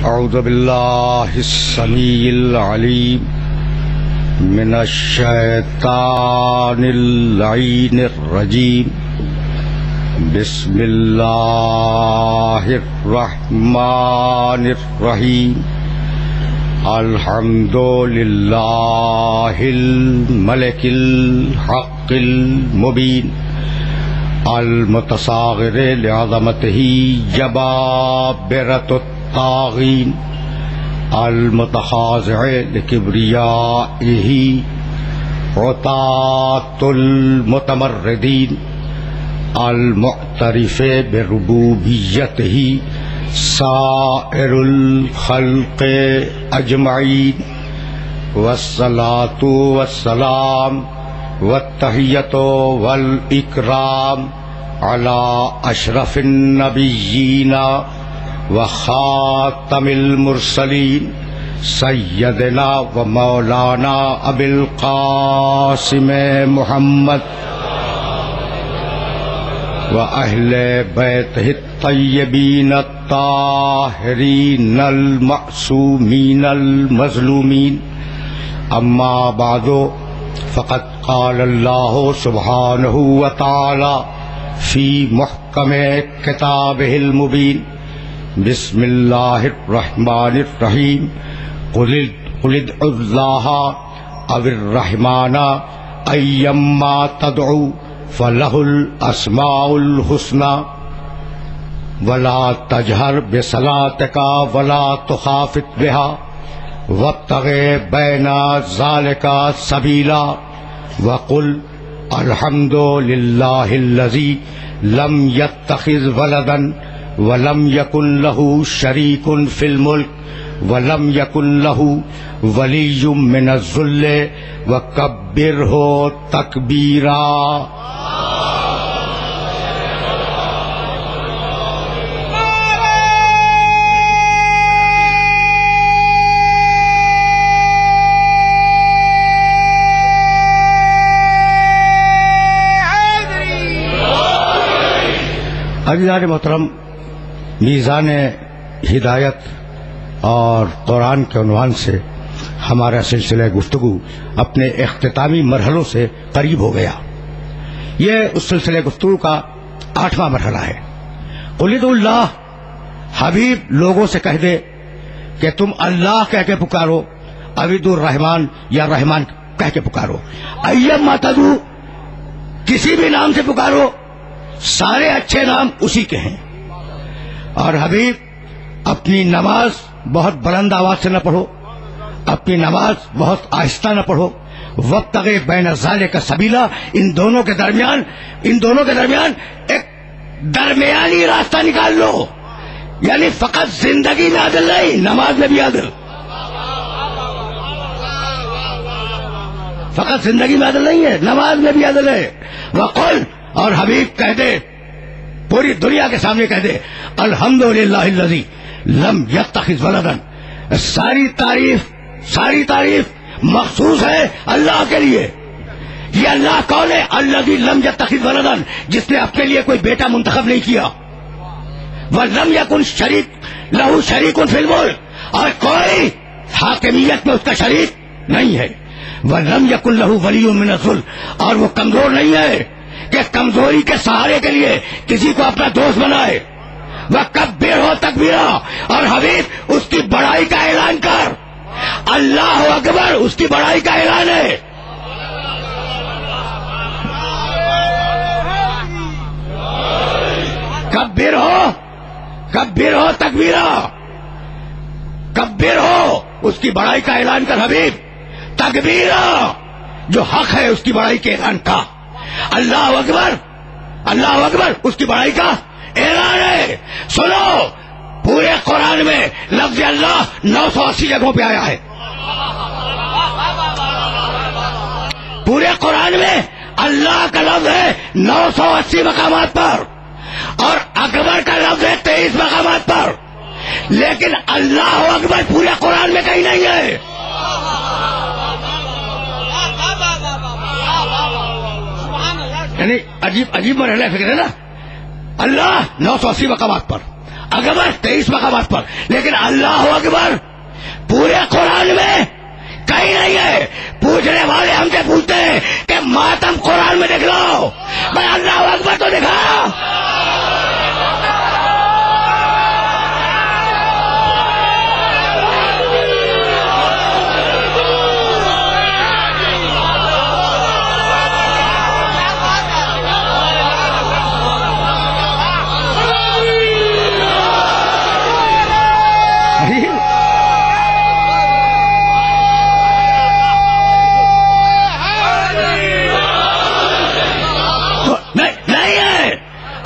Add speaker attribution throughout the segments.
Speaker 1: اعوذ باللہ السمیع العلیم من الشیطان اللعین الرجیم بسم اللہ الرحمن الرحیم الحمد للہ الملک الحق المبین المتصاغر لعظمتہ جبابرۃ الطاغین المتخاضع لکبریائہ عطاة المتمردین المعترف بربوبیتہ سائر الخلق اجمعین والصلاة والسلام والتحیۃ والاکرام علی اشرف النبیین وخاتم المرسلین سیدنا و مولانا ابی القاسم محمد وأهل بيته الطيبين الطاهرين المعصومين المظلومين أما بعد فقد قال الله سبحانه وتعالى في محكم كتابه المبين بسم الله الرحمن الرحيم قل ادعوا الله أو الرحمن أيما تدعوا فَلَهُ الْأَسْمَاءُ الْحُسْنَى وَلَا تَجْهَرْ بِصَلَاتِكَ وَلَا تُخَافِتْ بِهَا وَابْتَغِ بَيْنَ ذَلِكَ سَبِيلًا وَقُلْ الْحَمْدُ لِلَّهِ الَّذِي لَمْ يَتَّخِذْ وَلَدًا وَلَمْ يَكُنْ لَهُ شَرِيكٌ فِي الْمُلْكِ وَلَمْ يَكُنْ لَهُ وَلِيٌّ مِّنَ الذُّلِّ وَكَبِّرْهُ تَكْبِيرًا. عزیزان محترم، میزان ہدایت اور قرآن کے عنوان سے ہمارا سلسلہ گفتگو اپنے اختتامی مرحلوں سے قریب ہو گیا. یہ اس سلسلہ گفتگو کا 8واں مرحلہ ہے. قل ادعوا اللہ، حبیب لوگوں سے کہہ دے کہ تم اللہ کہہ کے پکارو، عبید الرحمان یا رحمان کہہ کے پکارو، ایما تدعو کسی بھی نام سے پکارو، سارے اچھے نام اسی کے ہیں. اور حبیب اپنی نماز بہت بلند آواز سے نہ پڑھو، اپنی نماز بہت آہستہ نہ پڑھو. وابتغ بین ذالک سبیلا، ان دونوں کے درمیان ایک درمیانی راستہ نکال لو. یعنی فقط زندگی میں عدل نہیں، نماز میں بھی عدل. فقط زندگی میں عدل نہیں ہے، نماز میں بھی عدل ہے. وقل، اور حبیب کہہ دے، پوری دنیا کے سامنے کہہ دے، الحمدللہ الذی لم یتخذ ولدا. ساری تعریف مخصوص ہے اللہ کے لیے. یہ اللہ کون ہے؟ الذی لم یتخذ ولدا، جس نے اپنے لیے کوئی بیٹا منتخب نہیں کیا. ولم یکن لہ شریک فی الملک، اور کوئی حاکمیت میں اس کا شریک نہیں ہے. ولم یکن لہ ولی من الذل، اور وہ کمزور نہیں ہے کہ کمزوری کے سہارے کے لیے کسی کو اپنا دوست بنائے. وَكَبِّرْهُ تَكْبِيرًا، اور حبیب اس کی بڑائی کا اعلان کر. اللہ اکبر اس کی بڑائی کا اعلان ہے. کبِّرْهُ تَكْبِيرًا، کبِّرْهُ اس کی بڑائی کا اعلان کر حبیب. تکبیرا، جو حق ہے اس کی بڑائی کے اعلان کا. اللہ اکبر اس کی بڑائی کا اعلان ہے. سنو، پورے قرآن میں لفظ اللہ 980 جگہوں پہ آیا ہے. پورے قرآن میں اللہ کا لفظ ہے 980 مقامات پر، اور اکبر کا لفظ ہے 23 مقامات پر. لیکن اللہ اکبر پورے قرآن میں کہیں نہیں ہے. یعنی عجیب مرحلہ فکر ہے نا. اللہ 980 مقامات پر، اکبر 23 مقامات پر، لیکن اللہ اکبر پورے قرآن میں کہیں نہیں ہے. پوچھنے والے ہم سے پوچھتے ہیں کہ ماتم قرآن میں دکھلاؤ، میں اللہ اکبر تو دکھا.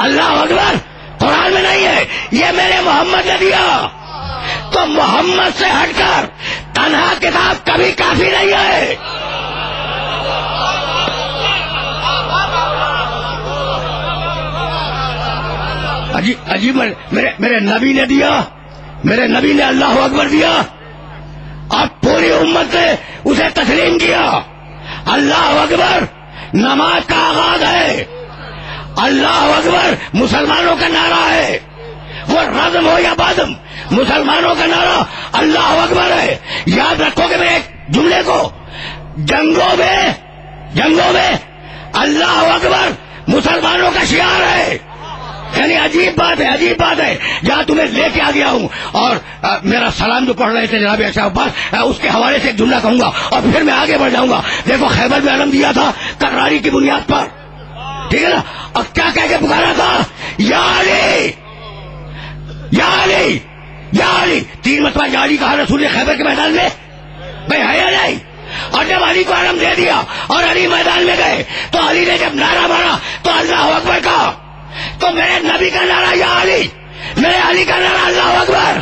Speaker 1: اللہ اکبر قرآن میں نہیں ہے، یہ میرے محمد نے دیا. تو محمد سے ہٹ کر تنہا کتاب کبھی کافی نہیں ہے. عجیب میرے نبی نے دیا، میرے نبی نے اللہ اکبر دیا اور پوری امت نے اسے تسلیم کیا. اللہ اکبر نماز کا آغاز ہے، اللہ اکبر مسلمانوں کا نعرہ ہے، وہ رزم ہو یا بادم مسلمانوں کا نعرہ اللہ اکبر ہے. یاد رکھو کہ میں ایک جملے کو، جنگوں میں اللہ اکبر مسلمانوں کا شعار ہے. یعنی عجیب بات ہے جہاں تمہیں لے کے آ گیا ہوں. اور میرا سلام جو پڑھ رہے تھے جناب ایسا عباس، اس کے حوالے سے ایک جملہ کہوں گا اور پھر میں آگے بڑھ جاؤں گا. دیکھو خیبر میں علم دیا تھا کراری کی بنیاد پر، ٹھیک ہے نا، اور کیا کہہ کے پکارا تھا؟ یا علی یا علی یا علی. 3 مرتبہ یا علی کہا رسول خیبر کے میدان میں، بھائی ہے یا نہیں؟ اور جب علی کو علم دے دیا اور علی میدان میں گئے تو علی نے جب نعرہ مارا تو اللہ اکبر کہا. تو میرے نبی کا نعرہ یا علی، میرے علی کا نعرہ اللہ اکبر.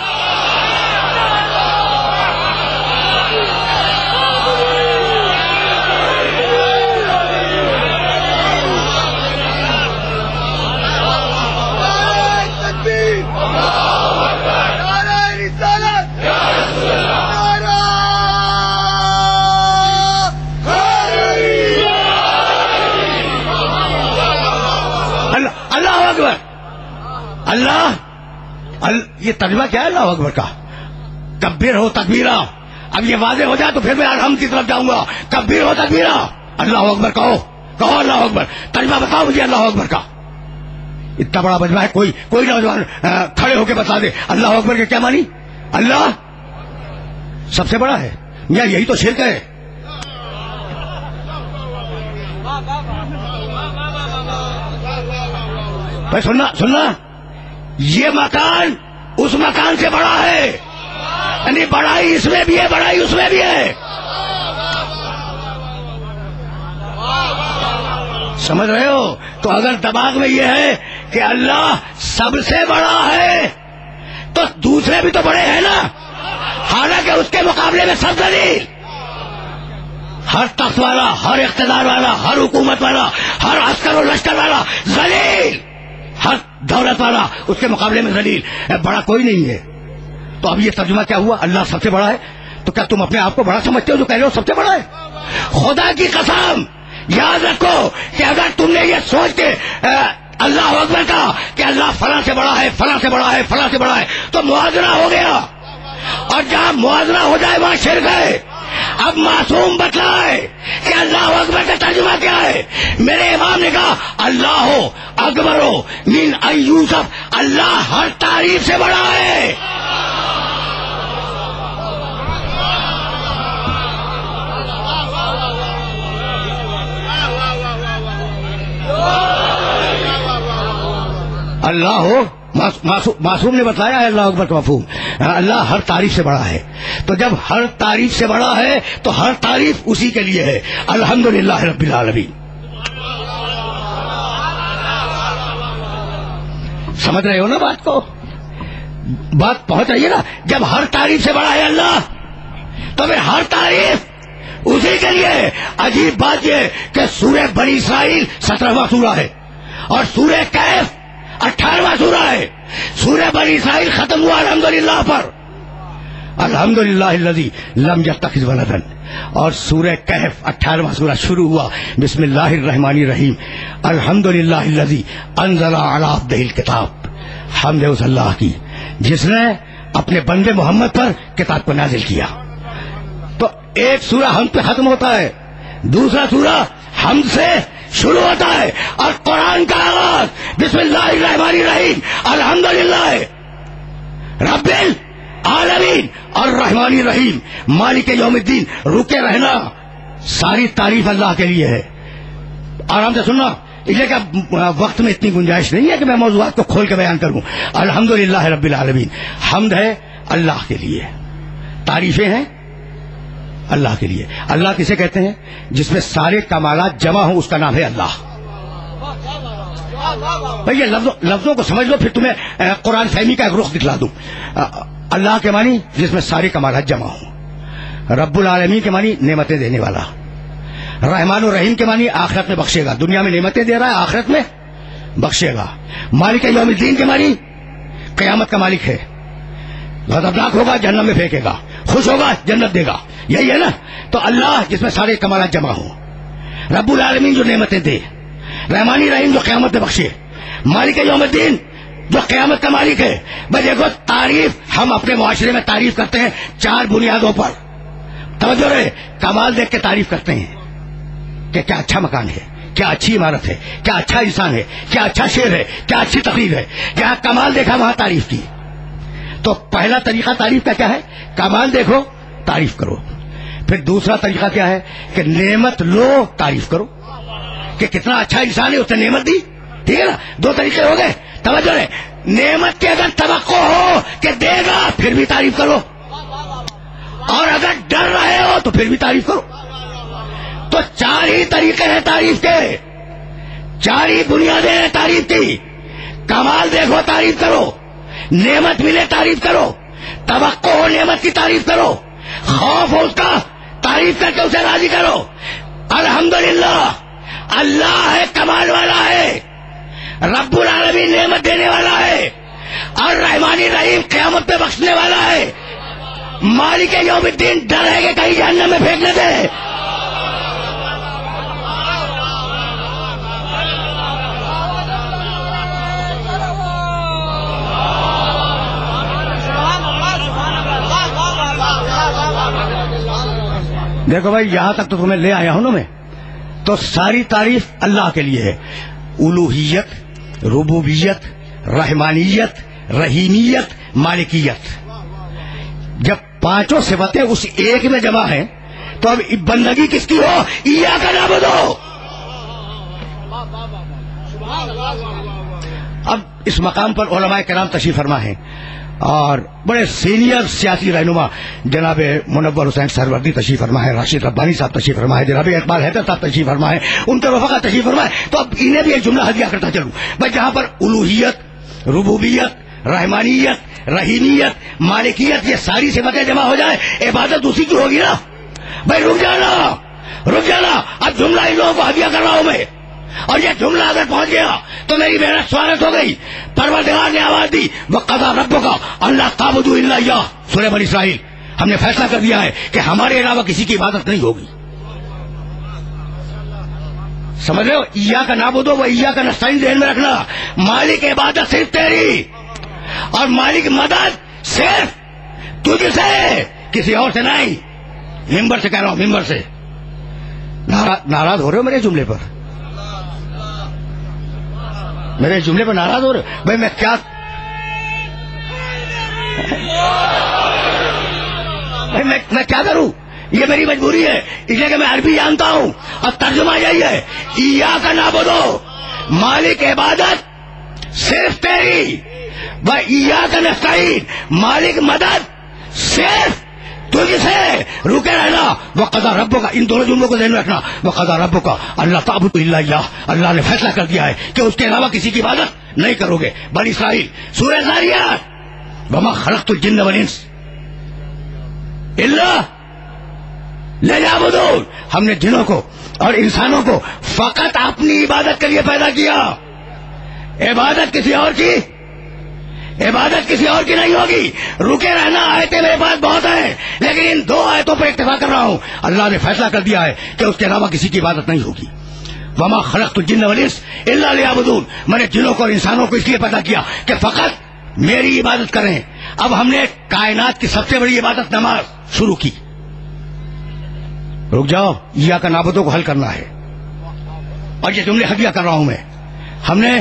Speaker 1: اللہ یہ ترجمہ کیا ہے اللہ اکبر کا؟ کبیر ہو تکبیرہ. اب یہ واضح ہو جائے تو پھر میں الحمد کی طرف جاؤں گا. کبیر ہو تکبیرہ، اللہ اکبر کہو اللہ اکبر. ترجمہ بتاؤ مجھے اللہ اکبر کا. اتنا بڑا مجمع ہے، کوئی نوجوان کھڑے ہو کے بتا دے اللہ اکبر کے کیا مانی. اللہ سب سے بڑا ہے، یہی تو شرک ہے. بھائی سننا یہ مکان اس مکان سے بڑا ہے، یعنی بڑائی اس میں بھی ہے، بڑائی اس میں بھی ہے. سمجھ رہے ہو؟ تو اگر دماغ میں یہ ہے کہ اللہ سب سے بڑا ہے تو دوسرے بھی تو بڑے ہیں نا، حالانکہ اس کے مقابلے میں سب ذلیل. ہر تخت والا، ہر اقتدار والا، ہر حکومت والا، ہر عسکر و لشکر والا ذلیل، ہر دولت والا اس کے مقابلے میں ذلیل. بڑا کوئی نہیں ہے. تو اب یہ ترجمہ کیا ہوا؟ اللہ سب سے بڑا ہے. تو کیا تم اپنے آپ کو بڑا سمجھتے ہو جو کہہ رہے ہو سب سے بڑا ہے؟ خدا کی قسم یاد رکھو کہ اگر تم نے یہ سوچ کے اللہ اکبر کہا کہ اللہ فلاں سے بڑا ہے، فلاں سے بڑا ہے، فلاں سے بڑا ہے، تو موازنہ ہو گیا. اور جہاں موازنہ ہو جائے وہاں شرک ہے. اب معصوم بتلائے کہ اللہ اکبر کا ترجمہ کیا ہے. میرے امام نے کہا اللہ ہو اکبر ہو من ان یوسف، اللہ ہر تعریف سے بڑا ہے. اللہ ہو، معصوم نے بتایا ہے اللہ اکبر کا مفہوم. اللہ ہر تعریف سے بڑا ہے. تو جب ہر تعریف سے بڑا ہے تو ہر تعریف اسی کے لیے ہے. الحمدللہ رب العالمین. سمجھ رہے ہو نا بات کو؟ بات پہنچ رہی ہے نا؟ جب ہر تعریف سے بڑا ہے اللہ تو پھر ہر تعریف اسی کے لیے ہے. عجیب بات یہ کہ سورہ بنی اسرائیل 17واں سورہ ہے اور سورہ کہف 18واں سورہ ہے. سورہ بنی اسرائیل ختم ہوا الحمدللہ پر، الحمدللہ الذی لم یتخذ ولدا، اور سورہ کہف 18واں سورہ شروع ہوا بسم اللہ الرحمن الرحیم الحمدللہ الذی انزل علی عبدہ الکتاب. حمد ہے اس اللہ کی جس نے اپنے بندے محمد پر کتاب کو نازل کیا. تو ایک سورہ حمد پہ ختم ہوتا ہے، دوسرا سورہ حمد سے شروع ہوتا ہے، اور قرآن کا آغاز بسم اللہ الرحمن الرحیم الحمدللہ رب العالمین الرحمن الرحیم مالک یوم الدین. رکے رہنا، ساری تعریف اللہ کے لیے ہے. آرام سے سننا، اس لیے کہ وقت میں اتنی گنجائش نہیں ہے کہ میں موضوعات کو کھول کے بیان کروں. الحمدللہ رب العالمین، حمد ہے اللہ کے لیے، تعریفیں ہیں اللہ کے لیے. اللہ کسے کہتے ہیں؟ جس میں سارے کمالات جمع ہوں، اس کا نام ہے اللہ. بھئی یہ لفظوں کو سمجھ لو، پھر تمہیں قرآن فہمی کا ایک رخ دکھلا دوں. اللہ کے معنی جس میں سارے کمالات جمع ہوں. رب العالمین کے معنی نعمتیں دینے والا. رحمان الرحیم کے معنی آخرت میں بخشے گا. دنیا میں نعمتیں دے رہا ہے، آخرت میں بخشے گا. مالک یوم الدین کے معنی قیامت کا مالک ہے. غضبناک ہوگا جہنم میں پھینکے گا، خوش ہوگا جنت دے گا. یہی ہے نا. تو اللہ جس میں سارے کمالات جمع ہوں. رب العالمین جو نعمتیں دے، رحمانی رحیم جو قیامت میں بخشے، مالک یوم الدین جو قیامت کا مالک ہے. بھائی دیکھو، تعریف ہم اپنے معاشرے میں تعریف کرتے ہیں 4 بنیادوں پر. توجہ رہے، کمال دیکھ کے تعریف کرتے ہیں کہ کیا اچھا مکان ہے، کیا اچھی عمارت ہے، کیا اچھا انسان ہے، کیا اچھا شعر ہے، کیا اچھی تقریر ہے. جہاں کمال دیکھا وہاں تعریف کی. تو پہلا طریقہ تعریف کا کیا ہے؟ کمال دیکھو تعریف کرو. پھر دوسرا طریقہ کیا ہے کہ نعمت لو تعریف کرو، کہ کتنا اچھا انسان ہے، اس نے نعمت دی. ٹھیک ہے نا، 2 طریقے ہو گئے. توجہ ہے، نعمت کی اگر توقع ہو کہ دے گا پھر بھی تعریف کرو، اور اگر ڈر رہے ہو تو پھر بھی تعریف کرو. تو 4 ہی طریقے ہیں تعریف کے، 4 ہی بنیادیں ہیں تعریف کی. کمال دیکھو تعریف کرو، نعمت ملے تعریف کرو، توقع ہو نعمت کی تعریف کرو، خوف ہو اس کا تعریف کر کے اسے راضی کرو. الحمدللہ، اللہ ہے کمال والا ہے، رب العالمین نعمت دینے والا ہے، اور رحمانی رحیم قیامت پہ بخشنے والا ہے. مالک یوم الدین ڈر ہے کہ کہیں جہنم میں پھینکنے دے. دیکھو بھائی، یہاں تک تو تمہیں لے آیا ہوں نا میں. تو ساری تعریف اللہ کے لیے ہے. الوہیت، ربوبیت، رحمانیت، رحیمیت، مالکیت. جب 5 صفتیں اس ایک میں جمع ہیں تو اب بندگی کس کی ہو؟ ایاک نعبد. اب اس مقام پر علماء کرام تشریف فرما ہیں، اور بڑے سینئر سیاسی رہنما جناب منور حسین سہروردی تشریف فرما ہے، راشد ربانی صاحب تشریف فرما ہے، جناب اقبال حیدر صاحب تشریف فرما ہے، ان کے رفقا تشریف فرما ہے. تو اب انہیں بھی ایک جملہ ہدیہ کرتا چلوں. بھائی جہاں پر الوہیت، ربوبیت، رحمانیت، رحیمیت، مالکیت، یہ ساری صفتیں جمع ہو جائیں، عبادت اسی کی ہوگی نا. بھائی رک جانا، اب جملہ ان لوگوں کو ہدیہ کر رہا ہوں میں، اور یہ جملہ اگر پہنچ گیا تو میری محنت سوالت ہو گئی. پروردگار نے آواز دی، وَقَضَىٰ رَبُّكَ أَلَّا تَعْبُدُوا إِلَّا إِيَّاهُ. سورہ بنی اسرائیل. ہم نے فیصلہ کر دیا ہے کہ ہمارے علاوہ کسی کی عبادت نہیں ہوگی. سمجھ رہے ہو؟ ایاک نعبد و ایاک نستعین ذہن میں رکھنا. مالک عبادت صرف تیری، اور مالک مدد صرف تجھ سے، کسی اور سے نہیں. ممبر سے کہہ رہا ہوں، ممبر سے. ناراض ہو رہے ہو میرے جملے پر؟ میرے جملے پر ناراض ہو رہے ہو؟ بھائی میں کیا کروں؟ یہ میری مجبوری ہے، اس لیے کہ میں عربی جانتا ہوں، اور ترجمہ یہی ہے، ایاک نعبد، مالک عبادت صرف تیری، و ایاک نستعین، مالک مدد صرف تجھ سے. روکے رہنا. وقضیٰ ربک، ان دونوں جملوں کو ذہن میں رکھنا. وقضیٰ ربک الا تعبدوا الا ایاہ، اللہ نے فیصلہ کر دیا ہے کہ اس کے علاوہ کسی کی عبادت نہیں کرو گے. بنی اسرائیل، سورہ ذاریات، وما خلقت الجن والانس الا لیعبدون. ہم نے جنوں کو اور انسانوں کو فقط اپنی عبادت کے لیے پیدا کیا. عبادت کسی اور کی نہیں ہوگی. رکے رہنا. آیتیں میرے پاس بہت ہیں، لیکن ان 2 آیتوں پر اکتفا کر رہا ہوں. اللہ نے فیصلہ کر دیا ہے کہ اس کے علاوہ کسی کی عبادت نہیں ہوگی. وما خلقت الجن والانس الا لیعبدون. میں نے جنوں کو اور انسانوں کو اس لیے پیدا کیا کہ فقط میری عبادت کریں. اب ہم نے کائنات کی سب سے بڑی عبادت نماز شروع کی. رک جاؤ, ایاک نعبدو کو حل کرنا ہے, اور یہ جملے ہدیہ کر رہا ہوں میں. ہم نے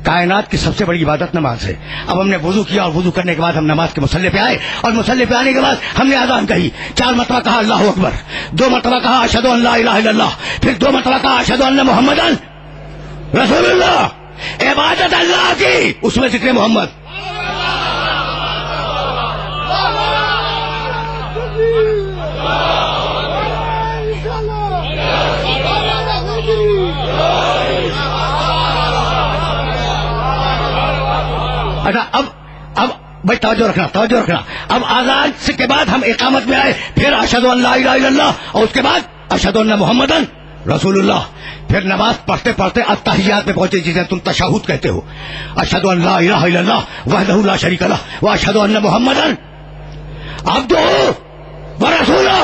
Speaker 1: کائنات کی سب سے بڑی عبادت نماز ہے. اب ہم نے وضو کیا, اور وضو کرنے کے بعد ہم نماز کے مصلی پہ آئے, اور مصلی پہ آنے کے بعد ہم نے اذان کہی. 4 مرتبہ کہا اللہ اکبر, 2 مرتبہ کہا اشہد ان لا الہ الا اللہ, پھر 2 مرتبہ کہا اشہد ان محمدا رسول اللہ. عبادت اللہ کی, اس میں ذکر محمد. اچھا, اب بھائی توجہ رکھنا. اب آزان سے کے بعد ہم اقامت میں آئے, پھر اشہد ان لا الہ الا اللہ, اور اس کے بعد اشہد ان محمدا رسول اللہ. پھر نماز پڑھتے پڑھتے التحیات میں پہنچے, جسے تم تشہد کہتے ہو. اشہد ان لا الہ الا اللہ وحدہ لا شریک لہ واشہد ان محمدا عبدہ ورسولہ.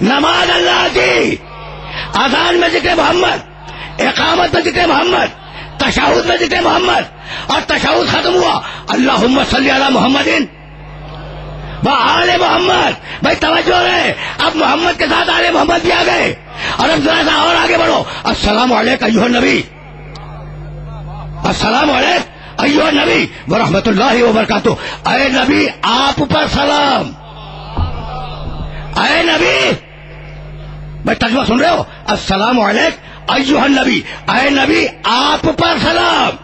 Speaker 1: نماز اللہ کی, آزان میں ذکر محمد, اقامت میں ذکر محمد, تشہد میں ذکر محمد, اور تشہد ختم ہوا اللہم صلی علی محمد و آل محمد. بھائی توجہ رہے, اب محمد کے ساتھ آل محمد بھی آ گئے. اور اب ذرا سا اور آگے بڑھو. السلام علیکم ایھا النبی, السلام علیکم ایھا النبی ورحمۃ اللہ وبرکاتہ. اے نبی آپ پر سلام, اے نبی. بھائی ترجمہ سن رہے ہو, السلام علیکم ایھا النبی, اے نبی آپ پر سلام.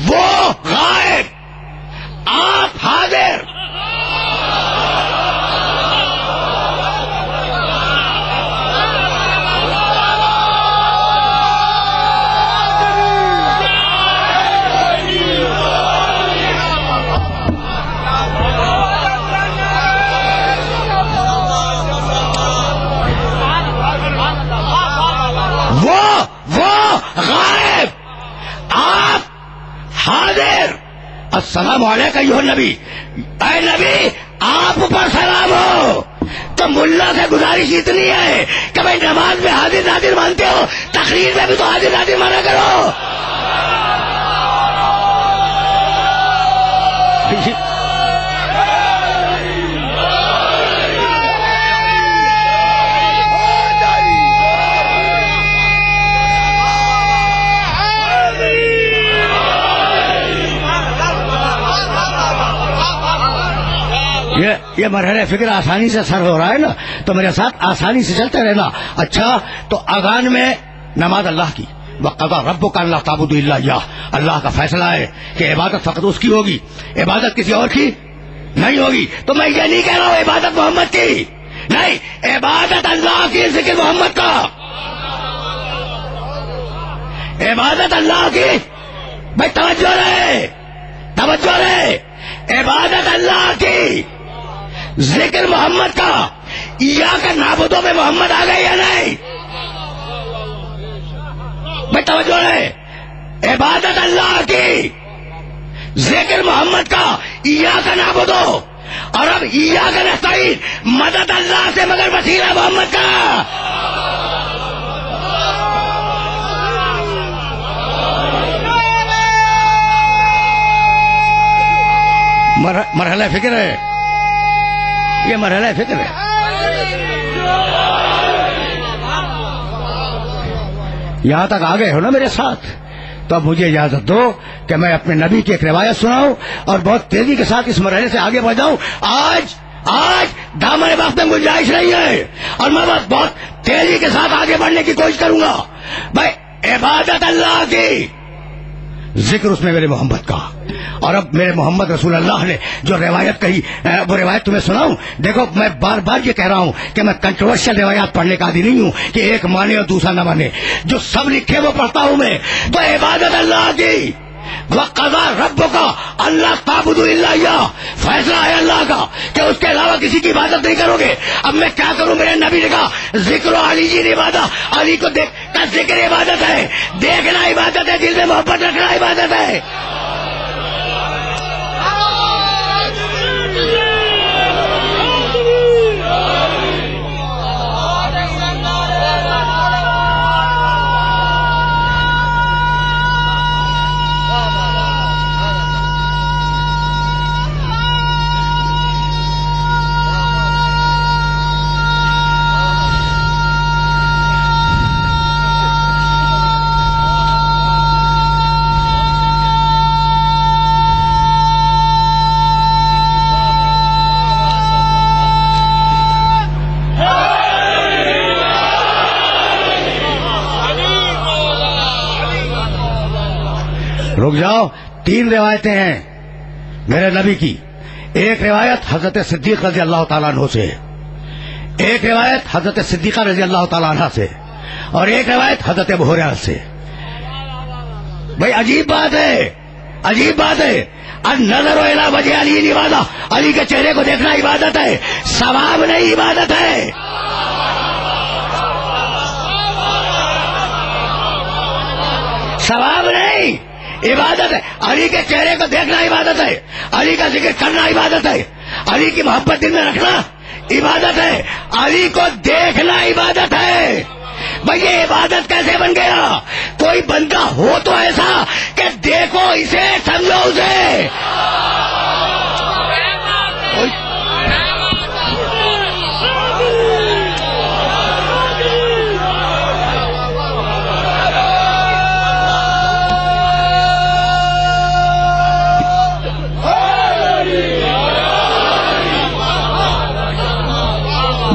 Speaker 1: وہ غائب, آپ حاضر. وہ غائب, آپ حاضر. السلام علیکم ایھا النبی, اے نبی آپ پر سلام ہو. تو ملا سے گزارش اتنی ہے کہ بھائی نماز میں حاضر ناظر مانتے ہو, تقریر میں بھی تو حاضر ناظر مانا کرو. یہ مرحلہ فکر آسانی سے سر ہو رہا ہے نا, تو میرے ساتھ آسانی سے چلتے رہنا. اچھا, تو اذان میں نماز اللہ کی, وقضى ربك الا تعبدوا الا اياه. اللہ کا فیصلہ ہے کہ عبادت فقط اس کی ہوگی, عبادت کسی اور کی نہیں ہوگی. تو میں یہ نہیں کہہ رہا ہوں عبادت محمد کی نہیں, عبادت اللہ کی, ذکر محمد کا. عبادت اللہ کی. بھائی توجہ رہے, توجہ رہے. عبادت اللہ کی, ذکر محمد کا. ایاک نعبدو میں محمد آ گئے یا نہیں؟ بھائی توجہ رہے. عبادت اللہ کی, ذکر محمد کا. ایاک نعبدو, اور اب ایاک نستعین, مدد اللہ سے مگر وسیلہ محمد کا. مرحلہ فکر ہے, یہ مرحلہ فکر ہے. یہاں تک آ گئے ہو نا میرے ساتھ, تو اب مجھے اجازت دو کہ میں اپنے نبی کی ایک روایت سناؤں اور بہت تیزی کے ساتھ اس مرحلے سے آگے بڑھ جاؤں. آج دامن وقت میں گنجائش نہیں ہے, اور میں بہت تیزی کے ساتھ آگے بڑھنے کی کوشش کروں گا. بھائی عبادت اللہ کی, ذکر اس میں میرے محمد کا. اور اب میرے محمد رسول اللہ نے جو روایت کہی, وہ روایت تمہیں سناؤں. دیکھو میں بار بار یہ کہہ رہا ہوں کہ میں کنٹروورشل روایات پڑھنے کا عادی نہیں ہوں کہ ایک مانے اور دوسرا نہ مانے. جو سب لکھے وہ پڑھتا ہوں میں. تو عبادت اللہ کی, وقضى ربك الا تعبدوا الا اياه, فیصلہ ہے اللہ کا کہ اس کے علاوہ کسی کی عبادت نہیں کرو گے. اب میں کیا کروں؟ میرے نبی نے کہا ذکر علی جی عبادت, علی کو دیکھ کا ذکر عبادت ہے, دیکھنا عبادت ہے, دل میں محبت رکھنا عبادت ہے. رک جاؤ، 3 روایتیں ہیں میرے نبی کی. ایک روایت حضرت صدیق رضی اللہ تعالیٰ عنہ سے، ایک روایت حضرت صدیقہ رضی اللہ تعالیٰ عنہ سے، اور ایک روایت حضرت ابو ہریرہ سے. بھائی عجیب بات ہے، عجیب بات ہے. النظر الی وجہ علی عبادت، علی کے چہرے کو دیکھنا عبادت ہے، ثواب نہیں عبادت ہے. ثواب نہیں عبادت ہے. علی کے چہرے کو دیکھنا عبادت ہے، علی کا ذکر کرنا عبادت ہے، علی کی محبت دل میں رکھنا عبادت ہے، علی کو دیکھنا عبادت ہے. بھئی یہ عبادت کیسے بن گیا؟ کوئی بندہ ہو تو ایسا کہ دیکھو اسے، سمجھو اسے.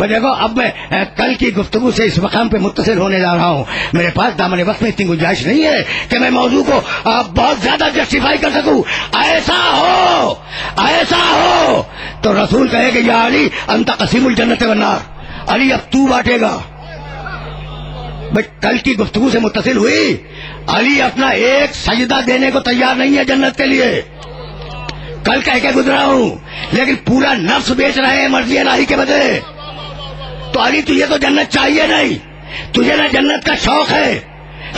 Speaker 1: دیکھو اب میں کل کی گفتگو سے اس مقام پہ متصل ہونے جا رہا ہوں. میرے پاس دامن وقت میں اتنی گنجائش نہیں ہے کہ میں موضوع کو بہت زیادہ جسٹیفائی کر سکوں. ایسا ہو تو رسول کہے کہ یا علی انت قسیم الجنت والنار، علی اب تو بانٹے گا. بھائی کل کی گفتگو سے متصل ہوئی، علی اپنا ایک سجدہ دینے کو تیار نہیں ہے جنت کے لیے. کل کہہ کے گزرا ہوں، لیکن پورا نفس بیچ رہے ہیں مرضی الہی کے بدلے. تو علی تجھے تو جنت چاہیے نہیں، تجھے نہ جنت کا شوق ہے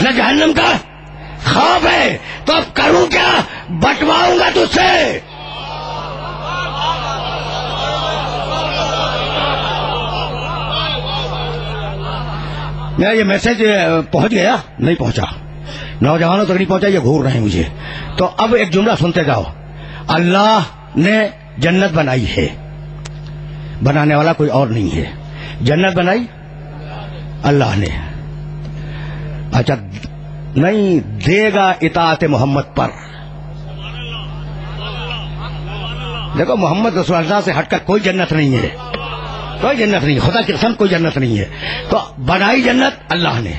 Speaker 1: نہ جہنم کا خوف ہے، تو اب کروں کیا؟ بٹواؤں گا تجھ سے. میرا یہ میسج پہنچ گیا؟ نہیں پہنچا، نوجوانوں تک نہیں پہنچا، یہ گھور رہے ہیں مجھے. تو اب ایک جملہ سنتے جاؤ. اللہ نے جنت بنائی ہے، بنانے والا کوئی اور نہیں ہے. جنت بنائی اللہ نے. اچھا نہیں دے گا اطاعت محمد پر. دیکھو محمد رسول اللہ سے ہٹ کر کوئی جنت نہیں ہے، کوئی جنت نہیں، خدا کی قسم کوئی جنت نہیں ہے. تو بنائی جنت اللہ نے،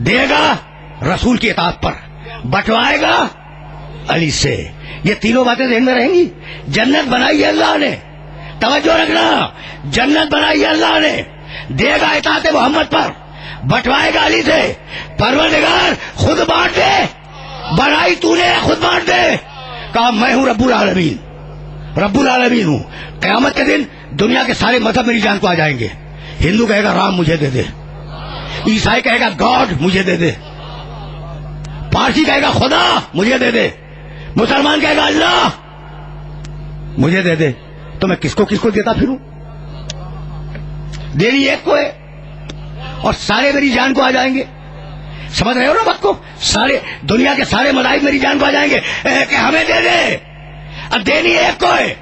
Speaker 1: دے گا رسول کی اطاعت پر، بٹوائے گا علی سے. یہ تینوں باتیں ذہن میں رہیں گی. جنت بنائی ہے اللہ نے، توجہ رکھنا، جنت بنائی ہے اللہ نے، دے گا اطاعت محمد پر، بٹوائے گا علی سے. پروردگار خود بانٹ دے، بنائی تو نے، خود بانٹ دے. کہا میں ہوں رب العالمین، رب العالمین ہوں. قیامت کے دن دنیا کے سارے مذہب میری جان کو آ جائیں گے. ہندو کہے گا رام مجھے دے دے، عیسائی کہے گا گاڈ مجھے دے دے، پارسی کہے گا خدا مجھے دے دے، مسلمان کہے گا اللہ مجھے دے دے. تو میں کس کو دیتا پھروں؟ دینی ایک کو ہے اور سارے میری جان کو آ جائیں گے. سمجھ رہے ہو نا بات کو؟ سارے دنیا کے سارے مذاہب میری جان کو آ جائیں گے کہ ہمیں دے دے. اب دینی ایک کو ہے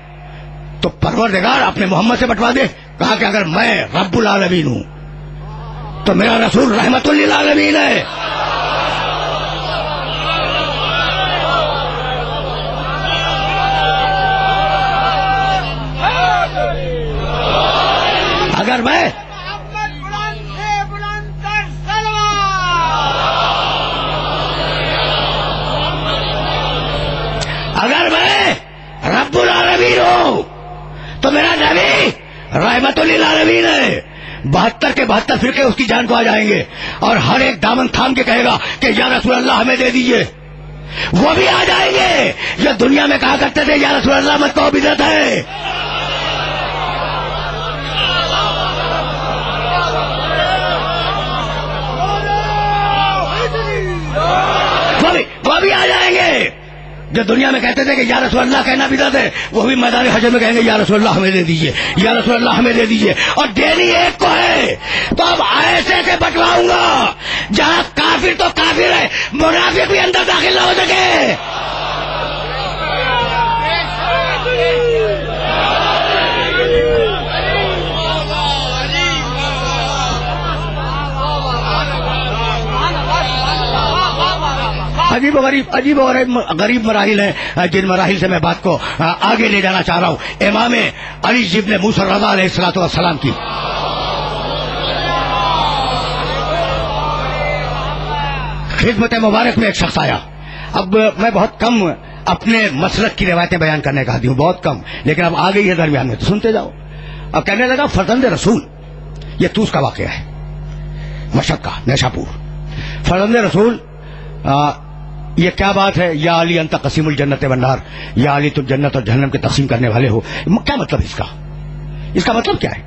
Speaker 1: تو پروردگار اپنے محمد سے بٹوا دے. کہا کہ اگر میں رب العالمین ہوں تو میرا رسول رحمت للعالمین ہے. اگر میں رب العالمین ہوں تو میرا نبی رحمت للعالمین ہے. 72 کے 72 فرقے اس کی جان کو آ جائیں گے اور ہر ایک دامن تھام کے کہے گا کہ یا رسول اللہ ہمیں دے دیجئے. وہ بھی آ جائیں گے جو دنیا میں کہا کرتے تھے یا رسول اللہ مت کو بدعت ہے. وہ بھی آ جائیں گے جو دنیا میں کہتے تھے کہ یا رسول اللہ کہنا بدعت ہے. وہ بھی میدان حشر میں کہیں گے یا رسول اللہ ہمیں دے دیجئے، یا رسول اللہ ہمیں دے دیجئے. اور دینی ایک کو ہے تو اب ایسے سے بٹواؤں گا جہاں کافر تو کافر ہے، منافق بھی اندر داخل نہ ہو سکے. عجیب و غریب مراحل ہیں جن مراحل سے میں بات کو آگے لے جانا چاہ رہا ہوں. امام علی ابن موسیٰ الرضا علیہ الصلوۃ والسلام کی خدمت مبارک میں ایک شخص آیا. اب میں بہت کم اپنے مسلک کی روایتیں بیان کرنے کا عادی ہوں، بہت کم، لیکن اب آ گئی ہے درمیان میں تو سنتے جاؤ. اب کہنے لگا فرزند رسول، یہ توس کا واقعہ ہے، مشہد کا، نیشاپور. فرزند رسول، یہ کیا بات ہے؟ یا علی انت قسیم الجنت والنار، یا علی تم جنت اور جہنم کے تقسیم کرنے والے ہو. کیا مطلب اس کا مطلب کیا ہے؟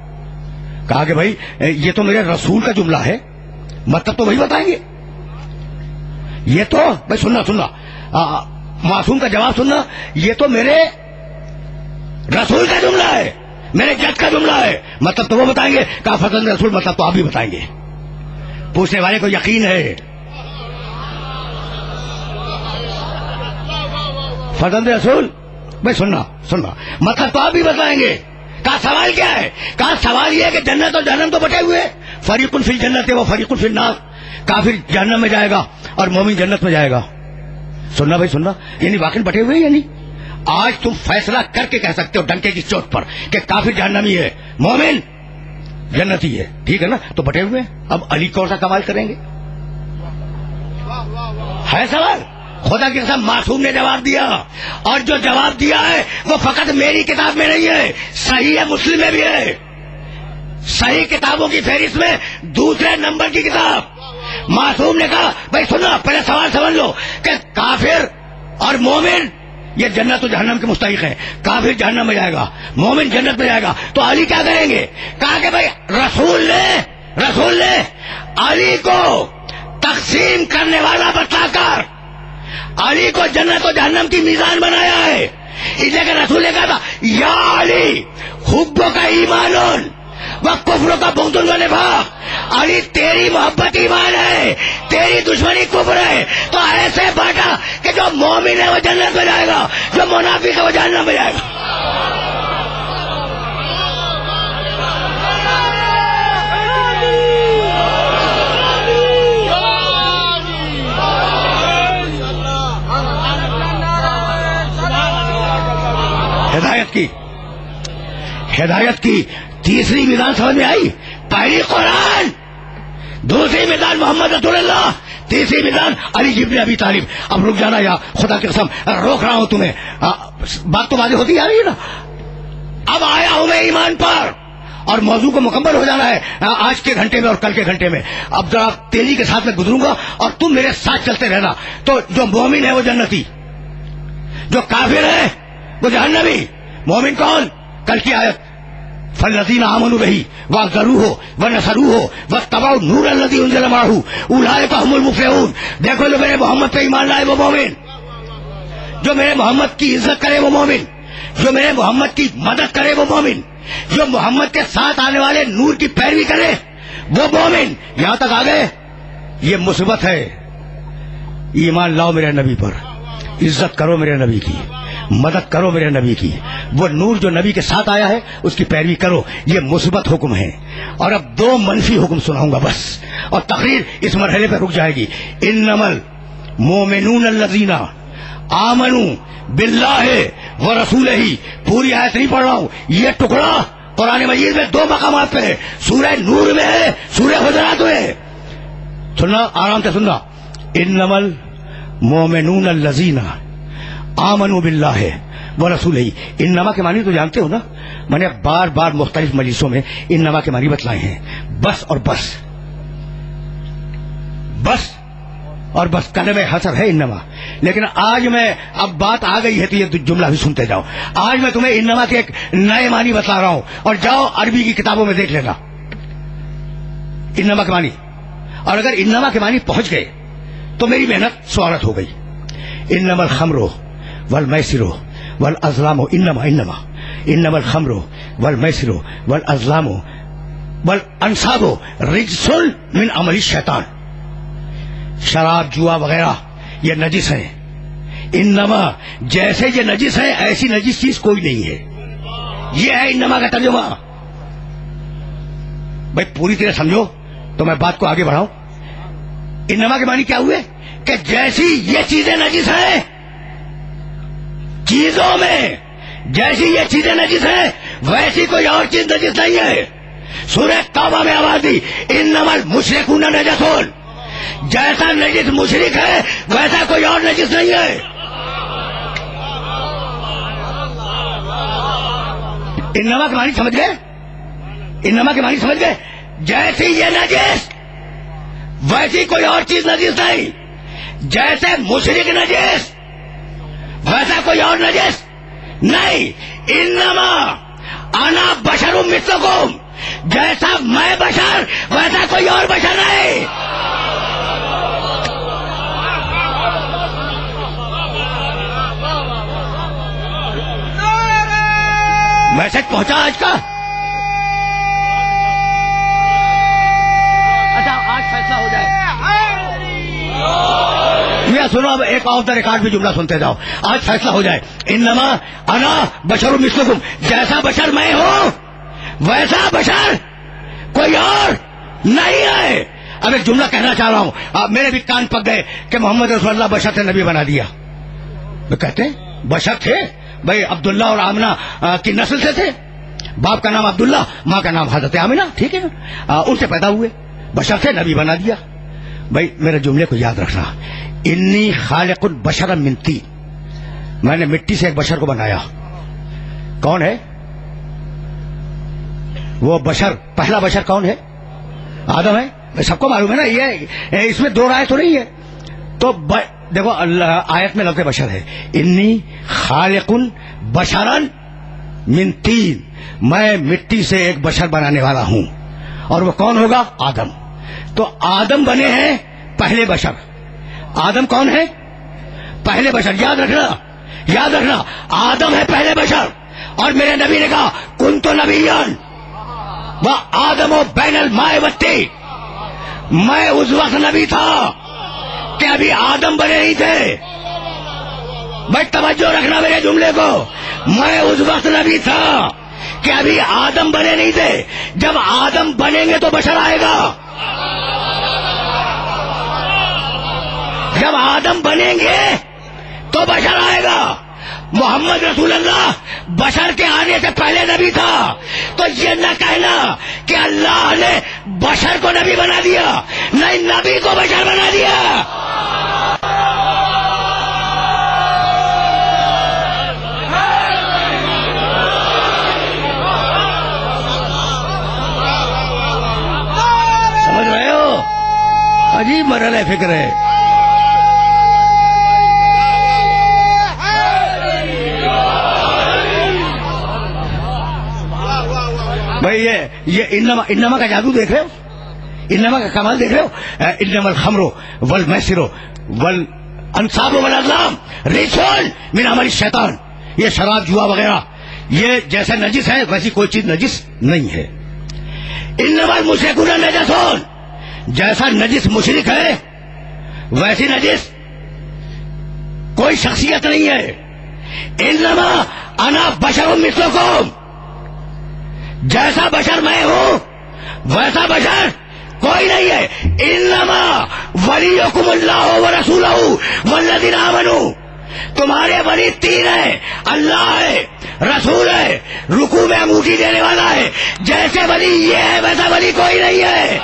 Speaker 1: کہا کہ بھائی یہ تو میرے رسول کا جملہ ہے، مطلب تو وہی بتائیں گے. یہ تو بھائی سننا معصوم کا جواب سننا، یہ تو میرے رسول کا جملہ ہے، میرے جج کا جملہ ہے، مطلب تو وہ بتائیں گے. کہا فرزند رسول مطلب تو آپ بھی بتائیں گے. پوچھنے والے کو یقین ہے فرزند رسول، بھائی سننا مطلب تو آپ بھی بتائیں گے. کہا سوال کیا ہے؟ کہا سوال یہ ہے کہ جنت اور جہنم تو بٹے ہوئے، فریق فی الجنت و فریق فی النار، کافر جہنم میں جائے گا اور مومن جنت میں جائے گا. سننا بھائی سننا، یعنی واقعی بٹے ہوئے، یعنی آج تم فیصلہ کر کے کہہ سکتے ہو ڈنکے کی چوٹ پر کہ کافر جہنمی ہے، مومن جنتی ہے، ٹھیک ہے نا؟ تو بٹے ہوئے. اب علی کون سا کمال کریں گے؟ ہے سوال. خدا کی قسم معصوم نے جواب دیا، اور جو جواب دیا ہے وہ فقط میری کتاب میں نہیں ہے، صحیح ہے مسلم میں بھی ہے، صحیح کتابوں کی فہرست میں دوسرے نمبر کی کتاب. معصوم نے کہا بھائی سننا، پہلے سوال سمجھ لو کہ کافر اور مومن یہ جنت و جہنم کے مستحق ہیں. کافر جہنم میں جائے گا، مومن جنت میں جائے گا، تو علی کیا کریں گے؟ کہا کہ بھائی رسول نے علی کو تقسیم کرنے والا بتا کر علی کو جنت و جہنم کی میزان بنایا ہے. اس لیے کہ رسول نے کہا تھا یا علی حبوں کا ایمان و کفروں کا بغض و نفاق، علی تیری محبت ایمان ہے، تیری دشمنی کفر ہے. تو ایسے بانٹا کہ جو مومن ہے وہ جنت میں جائے گا، جو منافق ہے وہ جہنم میں جائے گا. ہدایت کی تیسری میدان سمجھ میں آئی. پہلی قرآن، دوسری میدان محمد رسول اللہ، تیسری میدان علی ابن ابی طالب. اب رک جانا یا خدا کی قسم روک رہا ہوں تمہیں، بات تو واضح ہوتی آ رہی ہے نا. اب آیا ہوں میں ایمان پر، اور موضوع کو مکمل ہو جانا ہے آج کے گھنٹے میں اور کل کے گھنٹے میں. اب ذرا تیزی کے ساتھ میں گزروں گا اور تم میرے ساتھ چلتے رہنا. تو جو مومن ہے وہ جنتی، جو کافر ہے وہ جہنمی. مومن کون؟ کل کی آیت فالذین آمنوا بہ وعزروہ ونصروہ واتبعوا النور الذی انزل معہ اولئک هم المفلحون. دیکھو جو میرے محمد پہ ایمان لائے وہ مومن، جو میرے محمد کی عزت کرے وہ مومن، جو میرے محمد کی مدد کرے وہ مومن، جو محمد کے ساتھ آنے والے نور کی پیروی کرے وہ مومن. یہاں تک آ گئے. یہ مثبت ہے. ایمان لاؤ میرے نبی پر، عزت کرو میرے نبی کی، مدد کرو میرے نبی کی، وہ نور جو نبی کے ساتھ آیا ہے اس کی پیروی کرو. یہ مثبت حکم ہے. اور اب دو منفی حکم سناؤں گا بس، اور تقریر اس مرحلے پہ رک جائے گی. انما المؤمنون الذین آمنوا باللہ ورسولہ، پوری آیت نہیں پڑھ رہا ہوں، یہ ٹکڑا قرآن مجید میں دو مقامات پہ ہے، سورہ نور میں ہے، سورہ حجرات میں ہے. سننا آرام سے سننا. انما المؤمنون الذین آمنوا باللہ ورسولہ. انما کے معنی تو جانتے ہو نا، میں نے بار بار مختلف مجلسوں میں انما کے معنی بتلائے ہیں. بس اور بس، بس اور بس، کلمہ حصر ہے انما. لیکن آج میں، اب بات آ گئی ہے تو یہ جملہ بھی سنتے جاؤ. آج میں تمہیں انما کے ایک نئے معنی بتا رہا ہوں، اور جاؤ عربی کی کتابوں میں دیکھ لینا انما کے معنی. اور اگر انما کے معنی پہنچ گئے تو میری محنت سوارت ہو گئی. انما الخمر والمیسر والازلام، انما الخمر والمیسر والازلام والانصاب رجس من عمل الشیطان. شراب، جوا وغیرہ یہ نجس ہیں. انما جیسے یہ نجس ہے ایسی نجس چیز کوئی نہیں ہے. یہ ہے انما کا ترجمہ. بھائی پوری طرح سمجھو تو میں بات کو آگے بڑھاؤں. انما کے معنی کیا ہوئے کہ جیسی یہ چیزیں نجس ہیں، چیزوں میں جیسی یہ چیزیں نجس ہیں ویسی کوئی اور چیز نجس نہیں ہے. سورہ توبہ میں آواز دی انما المشرکون نجس، جیسا نجس مشرک ہے ویسا کوئی اور نجس نہیں ہے. انما کے معنی سمجھ گئے؟ انما کے معنی سمجھ گئے؟ جیسی یہ نجس ویسی کوئی اور چیز نجس نہیں. جیسے مشرک نجس ویسا کوئی اور نجس نہیں. انما انا بشر مثلکم، جیسا میں بشر ویسا کوئی اور بشر نہیں. میسج پہنچا آج کا؟ اچھا آج فیصلہ ہو جائے. یہ سنو، اب ایک آف دا ریکارڈ بھی جملہ سنتے جاؤ. آج فیصلہ ہو جائے. انما انا بشر مثلکم، جیسا بشر میں ہوں ویسا بشر کوئی اور نہیں ہے. اب ایک جملہ کہنا چاہ رہا ہوں. میرے بھی کان پک گئے کہ محمد رسول اللہ بشر سے نبی بنا دیا. وہ کہتے ہیں بشر تھے بھائی، عبداللہ اور آمنہ کی نسل سے تھے. باپ کا نام عبداللہ، ماں کا نام حضرت آمنہ، ٹھیک ہے نا، ان سے پیدا ہوئے، بشر سے نبی بنا دیا. بھائی میرے جملے کو یاد رکھنا. انی خالق البشر من طین، میں نے مٹی سے ایک بشر کو بنایا. کون ہے وہ بشر؟ پہلا بشر کون ہے؟ آدم ہے. سب کو معلوم ہے نا. یہ اس میں دو رائے تو نہیں ہے. تو دیکھو اللہ آیت میں لفظ بشر ہے. انی خالق بشرا من طین، میں مٹی سے ایک بشر بنانے والا ہوں. اور وہ کون ہوگا؟ آدم. تو آدم بنے ہیں پہلے بشر. آدم کون ہے؟ پہلے بشر. یاد رکھنا، یاد رکھنا، آدم ہے پہلے بشر. اور میرے نبی نے کہا کنت نبیان وہ آدم و بین الماء والطین، میں اس وقت نبی تھا کہ ابھی آدم بنے نہیں تھے. بھائی توجہ رکھنا میرے جملے کو. میں اس وقت نبی تھا کہ ابھی آدم بنے نہیں تھے. جب آدم بنیں گے تو بشر آئے گا. جب آدم بنیں گے تو بشر آئے گا. محمد رسول اللہ بشر کے آنے سے پہلے نبی تھا. تو یہ نہ کہنا کہ اللہ نے بشر کو نبی بنا دیا، نہیں، نبی کو بشر بنا دیا. سمجھ رہے ہو؟ عجیب مرحلہ فکر ہے. بھائی یہ انما کا جادو دیکھ رہے ہو؟ انما کا کمال دیکھ رہے ہو؟ انما الخمر والمیسر والانصاب والازلام رجس من عمل الشیطان. یہ شراب، جوا وغیرہ یہ جیسے نجس ہے ویسی کوئی چیز نجس نہیں ہے. انما المشرکون نجسون، جیسا نجس مشرک ہے ویسی نجس کوئی شخصیت نہیں ہے. انما انا بشر مثلکم، جیسا بشر میں ہوں ویسا بشر کوئی نہیں ہے. انما ولیکم اللہ ورسولہ والذین آمنوا، تمہارے ولی تین ہیں، اللہ ہے، رسول ہے، رکوع میں انگوٹھی دینے والا ہے. جیسے ولی یہ ہے ویسا ولی کوئی نہیں ہے.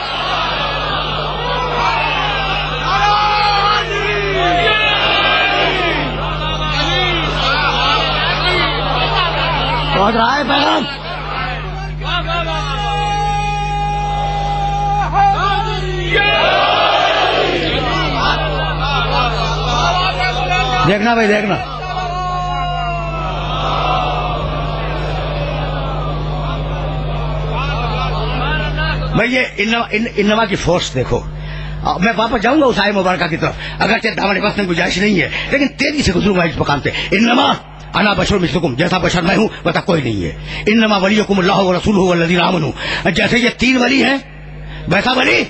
Speaker 1: پہنچ رہا ہے پیغام؟ دیکھنا بھائی دیکھنا. بھائی یہ انما کی فورس دیکھو. میں واپس جاؤں گا اس آئے مبارکہ کی طرف، اگرچہ دامن وقت میں گنجائش نہیں ہے لیکن تیزی سے گزروں گا اس مقام سے. انما انا بشر مثلکم، جیسا بشر میں ہوں ویسا کوئی نہیں ہے. انما ولیکم اللہ ورسولہ والذین آمنوا، جیسے یہ تین ولی ہیں ویسا ولی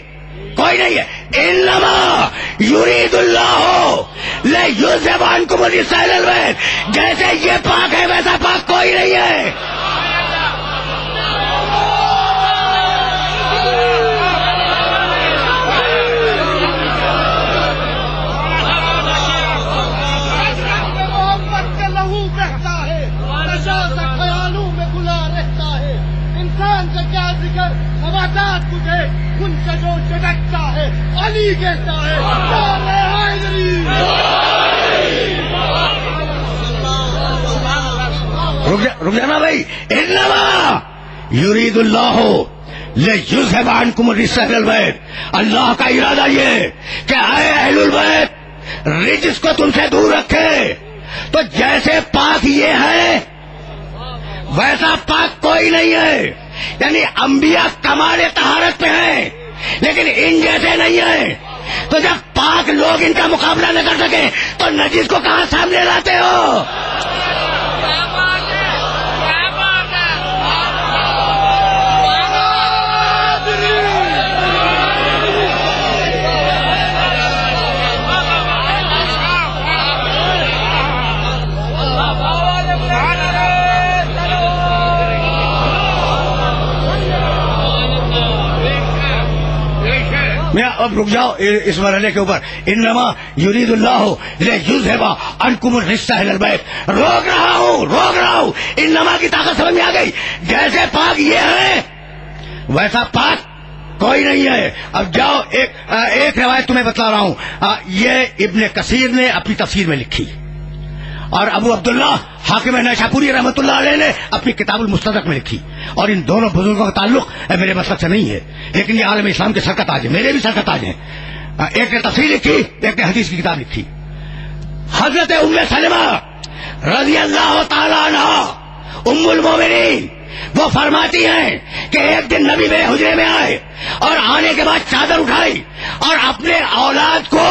Speaker 1: کوئی نہیں ہے. انما یرید اللہ لیذھب عنکم الرجس اہل البیت، جیسے یہ پاک ہے ویسا پاک کوئی نہیں ہے.
Speaker 2: انسان سے کیا ذکر نوازات تجھے ان سے جو جھٹکتا ہے علی کہتا ہے
Speaker 1: رک جانا بھائی. انما یرید اللہ لیذھب عنکم الرجس اہل البیت. اللہ کا ارادہ یہ کہ اے اہل البیت رجس کو تم سے دور رکھے. تو جیسے پاک یہ ہے ویسا پاک کوئی نہیں ہے. یعنی انبیاء کمال طہارت پہ ہیں لیکن ان جیسے نہیں ہیں. تو جب پاک لوگ ان کا مقابلہ نہ کر سکے تو نجس کو کہاں سامنے لاتے ہو؟ اب رک جاؤ اس مرحلے کے اوپر. انما یرید اللہ لیذھب عنکم الرجس اہل البیت. روک رہا ہوں. انما کی طاقت سمجھ میں آ گئی. جیسے پاک یہ ہے ویسا پاک کوئی نہیں ہے. اب جاؤ ایک روایت تمہیں بتلا رہا ہوں. یہ ابن کثیر نے اپنی تفسیر میں لکھی اور ابو عبداللہ حاکم نیشاپوری رحمۃ اللہ علیہ نے اپنی کتاب المستدرک میں لکھی. اور ان دونوں بزرگوں کا تعلق میرے مسلک سے نہیں ہے لیکن یہ عالم اسلام کے سر کا تاج ہے. میرے بھی سر کا تاج ہے. ایک نے تفسیر لکھی, ایک نے حدیث کی کتاب لکھی. حضرت ام سلمہ رضی اللہ تعالی عنہ ام المومنین وہ فرماتی ہیں کہ ایک دن نبی میرے حجرے میں آئے اور آنے کے بعد چادر اٹھائی اور اپنے اولاد کو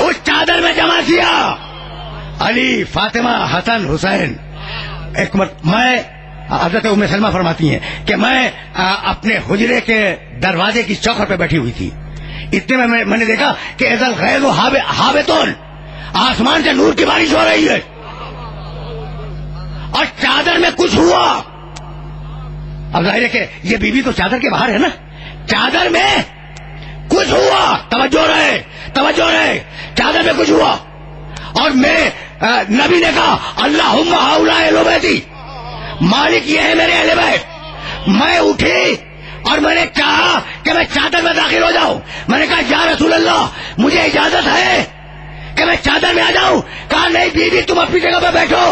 Speaker 1: اس چادر میں جمع کیا. علی, فاطمہ, حسن, حسین. ایک میں حضرت ام سلمہ فرماتی ہیں کہ میں اپنے حجرے کے دروازے کی چوکھٹ پہ بیٹھی ہوئی تھی. اتنے میں نے دیکھا کہ اذا الغیظ حابطون, آسمان سے نور کی بارش ہو رہی ہے اور چادر میں کچھ ہوا. اب ظاہر ہے کہ یہ بیوی تو چادر کے باہر ہے نا. چادر میں کچھ ہوا. توجہ رہے. چادر میں کچھ ہوا اور میں نبی نے کہا اللہم ہؤلاء اہل بیتی, مالک یہ ہے میرے اہل بیت. میں اٹھی اور میں نے کہا کہ میں چادر میں داخل ہو جاؤں. میں نے کہا یا رسول اللہ مجھے اجازت ہے کہ میں چادر میں آ جاؤں. کہا نہیں بیوی تم اپنی جگہ پہ بیٹھو.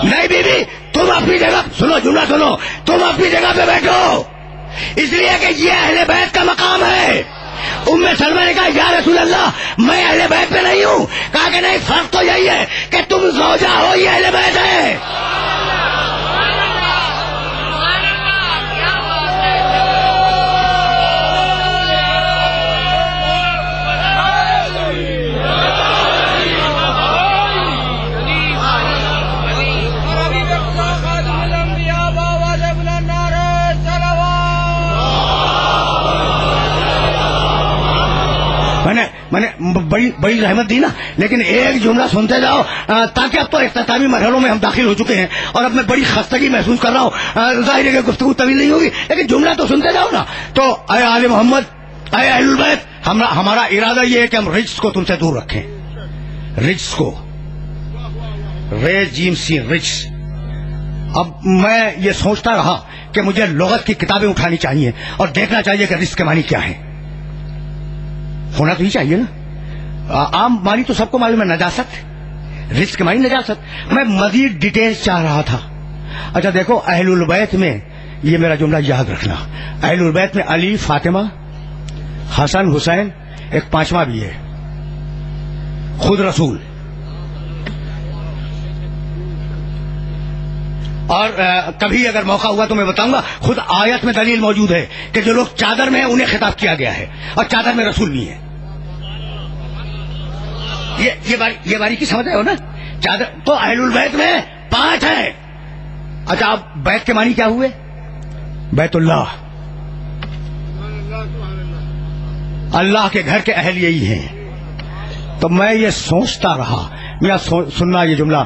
Speaker 1: نہیں بیوی تم اپنی جگہ, سنو جملہ سنو, تم اپنی جگہ پہ بیٹھو اس لیے کہ یہ اہل بیت کا مقام ہے. ام سلمہ نے کہا یا رسول اللہ میں اہل بیت پہ نہیں ہوں. کہا کہ نہیں فرق تو یہی ہے کہ تم زوجہ ہو, یہ اہل بیت ہے. میں نے بڑی رحمت دی نا, لیکن ایک جملہ سنتے جاؤ تاکہ اب تو اختتامی مرحلوں میں ہم داخل ہو چکے ہیں اور اب میں بڑی خستگی محسوس کر رہا ہوں. ظاہر ہے کہ گفتگو طویل نہیں ہوگی لیکن جملہ تو سنتے جاؤ نا. تو اے آل محمد, اے اہل البیت, ہمارا ارادہ یہ ہے کہ ہم رجس کو تم سے دور رکھیں. رجس کو, رے جیم سی رجس. اب میں یہ سوچتا رہا کہ مجھے لغت کی کتابیں اٹھانی چاہیے اور دیکھنا چاہیے کہ رجس کے معنی کیا ہے. ہونا تو ہی چاہیے نا. عام معنی تو سب کو معلوم ہے, نجاست. رزق کے معنی نجاست. میں مزید ڈیٹیلز چاہ رہا تھا. اچھا دیکھو, اہل البیت میں یہ میرا جملہ یاد رکھنا, اہل البیت میں علی, فاطمہ, حسن, حسین, ایک پانچواں بھی ہے خود رسول. اور کبھی اگر موقع ہوا تو میں بتاؤں گا, خود آیت میں دلیل موجود ہے کہ جو لوگ چادر میں ہیں انہیں خطاب کیا گیا ہے اور چادر میں رسول بھی ہیں. یہ باریکی سمجھ رہے ہو نا. چادر تو اہل البیت میں 5 ہیں. اچھا اب بیت کے معنی کیا ہوئے؟ بیت اللہ, اللہ کے گھر کے اہل یہی ہیں. تو میں یہ سوچتا رہا, میرا سننا یہ جملہ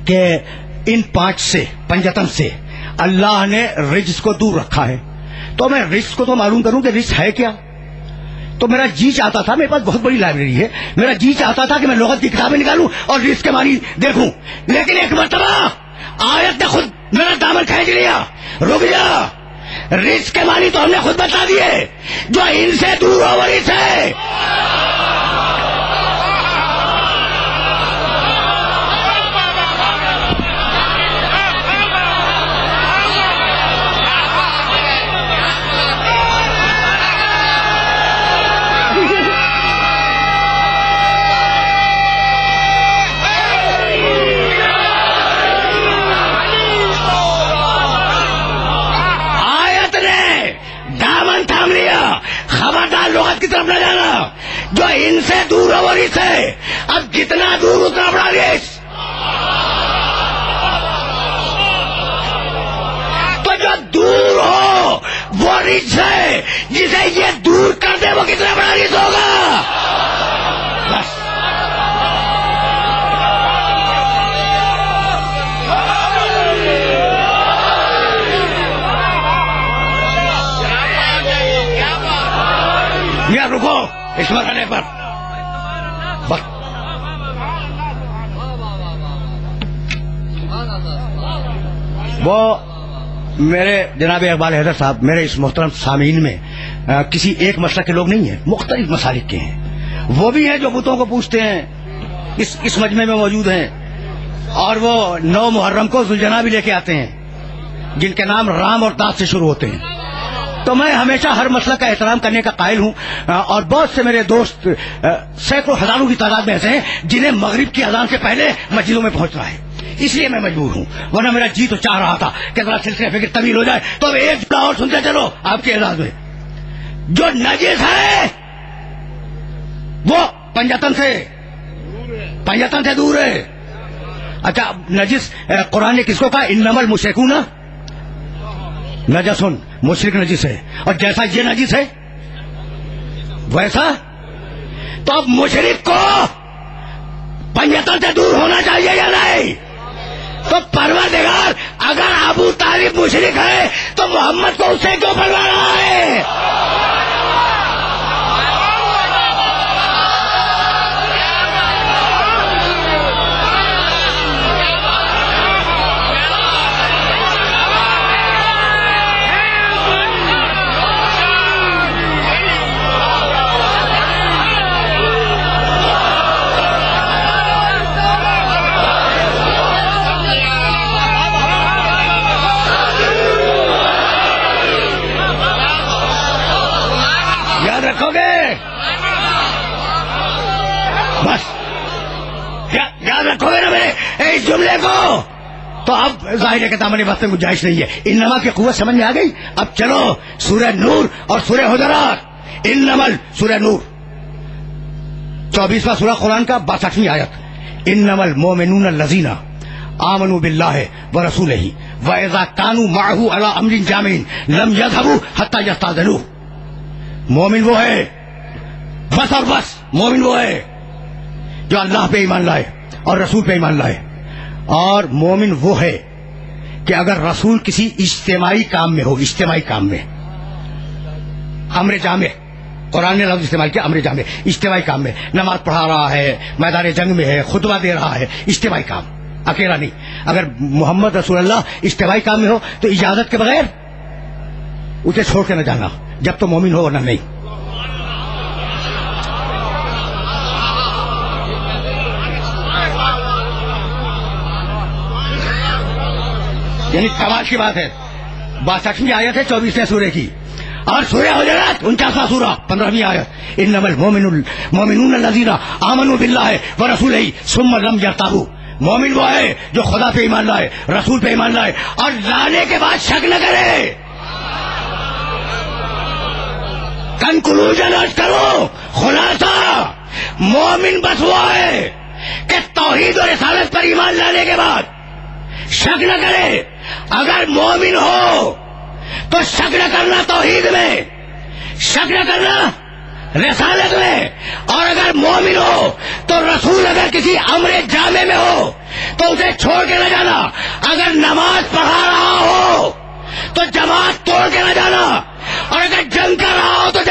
Speaker 1: کہ ان 5 سے, پنجتن سے اللہ نے رجس کو دور رکھا ہے. تو میں رجس کو تو معلوم کروں کہ رجس ہے کیا. تو میرا جی چاہتا تھا، میرے پاس بہت بڑی لائبریری ہے، میرا جی چاہتا تھا کہ میں لغت کی کتابیں نکالوں اور رزق کے معنی دیکھوں، لیکن ایک مرتبہ آیت نے خود میرا دامن کھینچ لیا، رک جا، رزق کے معنی تو ہم نے خود بتا دیے، جو ان سے دور ہو وہی سے۔ خبردار لغت کی طرف نہ جانا، جو ان سے دور ہو وہ رزق ہے، اب جتنا دور اتنا بڑا رزق۔ تو جو دور ہو وہ رزق ہے، جسے یہ دور کر دے وہ کتنا بڑا رزق ہوگا۔ بس یہ رکو اس مرحلے پر، وہ میرے جناب اقبال حیدر صاحب میرے اس محترم سامعین میں کسی ایک مسلک کے لوگ نہیں ہیں، مختلف مسالک کے ہیں، وہ بھی ہیں جو بتوں کو پوچھتے ہیں، اس مجمع میں موجود ہیں، اور وہ 9 محرم کو ذوالجناح بھی لے کے آتے ہیں جن کے نام رام اور داد سے شروع ہوتے ہیں۔ تو میں ہمیشہ ہر مسئلہ کا احترام کرنے کا قائل ہوں، اور بہت سے میرے دوست سینکڑوں ہزاروں کی تعداد میں ایسے ہیں جنہیں مغرب کی اذان سے پہلے مسجدوں میں پہنچنا ہے، اس لیے میں مجبور ہوں، ورنہ میرا جی تو چاہ رہا تھا کہ ذرا سلسلہ فکر طویل ہو جائے تو ایک جملہ اور سنتے چلو آپ کے اعزاز میں۔ جو نجس ہے وہ پنجتن سے دور ہے۔ اچھا نجس قرآن نے کس کو کہا؟ انما المشرکون نجسن، مشرک نجس ہے، اور جیسا یہ نجس ہے ویسا تو اب مشرک کو پنجتن سے دور ہونا چاہیے یا نہیں؟ تو پروردگار اگر ابو طالب مشرک ہے تو محمد کو اس سے کیوں پروا رہا ہے؟ رکھو گے بس، یاد رکھو گے نا میرے اس جملے کو، تو اب ظاہر ہے کہ دامن وقت میں گنجائش نہیں ہے۔ انما کی قوت سمجھ میں آ گئی؟ اب چلو سورہ نور اور سورہ حجرات۔ انمل سورہ نور 24واں سورہ قرآن کا 62ویں آیت، انما المؤمنون الذین آمنوا باللہ ورسولہ واذا کانوا معہ علی امر جامع لم یذهبوا حتی یستأذنوہ۔ مومن وہ ہے، بس اور بس مومن وہ ہے جو اللہ پہ ایمان لائے اور رسول پہ ایمان لائے، اور مومن وہ ہے کہ اگر رسول کسی اجتماعی کام میں ہو، اجتماعی کام میں، امر جامع، قرآن نے لفظ استعمال کیا امر جامع، اجتماعی کام میں، نماز پڑھا رہا ہے، میدان جنگ میں ہے، خطبہ دے رہا ہے، اجتماعی کام، اکیلا نہیں۔ اگر محمد رسول اللہ اجتماعی کام میں ہو تو اجازت کے بغیر اسے چھوڑ کے نہ جانا، جب تو مومن ہو ورنہ نہیں۔ یعنی کمال کی بات ہے۔ 62ویں آیت ہے 24ویں سورے کی، اور سورہ حجرات 49واں سورہ 15ویں آیت، انما المؤمنون الذین آمنوا باللہ ورسولہ ثم لم یرتابوا۔ مومن وہ ہے جو خدا پہ ایمان لائے، رسول پہ ایمان لائے، اور لانے کے بعد شک نہ کرے۔ کنکلوژن عرض کرو، خلاصہ، مومن بس وہ ہے کہ توحید اور رسالت پر ایمان لانے کے بعد شک نہ کرے۔ اگر مومن ہو تو شک نہ کرنا توحید میں، شک نہ کرنا رسالت میں، اور اگر مومن ہو تو رسول اگر کسی امر جامع میں ہو تو اسے چھوڑ کے نہ جانا۔ اگر نماز پڑھا رہا ہو تو جماعت توڑ کے نہ جانا، اور اگر جنگ کر رہا ہو تو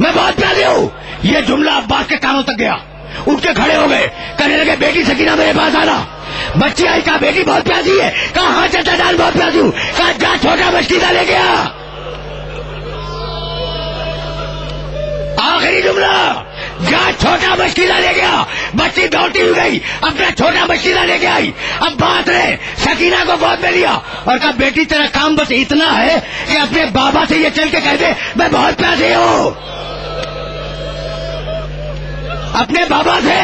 Speaker 1: میں بہت پیارے ہوں. یہ جملہ عباس کے کانوں تک گیا. اٹھ کے کھڑے ہو گئے, کہنے لگے بیٹی سکینہ میرے پاس آنا. بچی آئی, کہا بیٹی بہت پیاری ہے. کہا ہاں چچا جان بہت پیاری ہوں. کہا جا چھوٹا بچیدہ لے گیا. آخری جملہ, جا چھوٹا بچیدہ لے گیا. بچی دوڑتی ہوئی گئی, اپنا چھوٹا بچیدہ لے کے آئی. اب بات نے سکینہ کو گود میں لیا اور کہا بیٹی تیرا کام بس اتنا ہے کہ اپنے بابا سے یہ چل کے کہہ دے میں بہت پیاری ہوں. اپنے بابا سے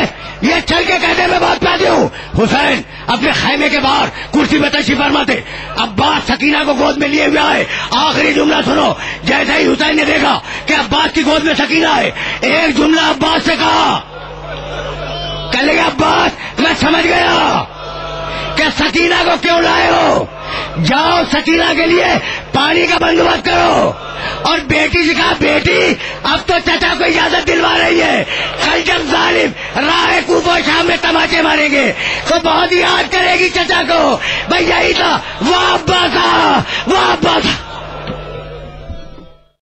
Speaker 1: یہ چل کے کہتے میں بہت پیاری ہوں. حسین اپنے خیمے کے باہر کرسی میں تشریف فرما تھے. عباس سکینہ کو گود میں لیے ہوئے آئے. آخری جملہ سنو. جیسے ہی حسین نے دیکھا کہ عباس کی گود میں سکینہ ہے, ایک جملہ عباس سے کہا, کہنے لگے عباس میں سمجھ گیا کہ سکینہ کو کیوں لائے ہو. جاؤ سکینہ کے لیے پانی کا بندوبست کرو. اور بیٹی سے کہا بیٹی اب تو چچا کو اجازت دلوا رہی ہے, کل جب ظالم راہ کوفہ و شام میں تماچے ماریں گے تو بہت یاد کرے گی چچا کو. بھائی یہی تھا, وہ عباس, وہ عباس.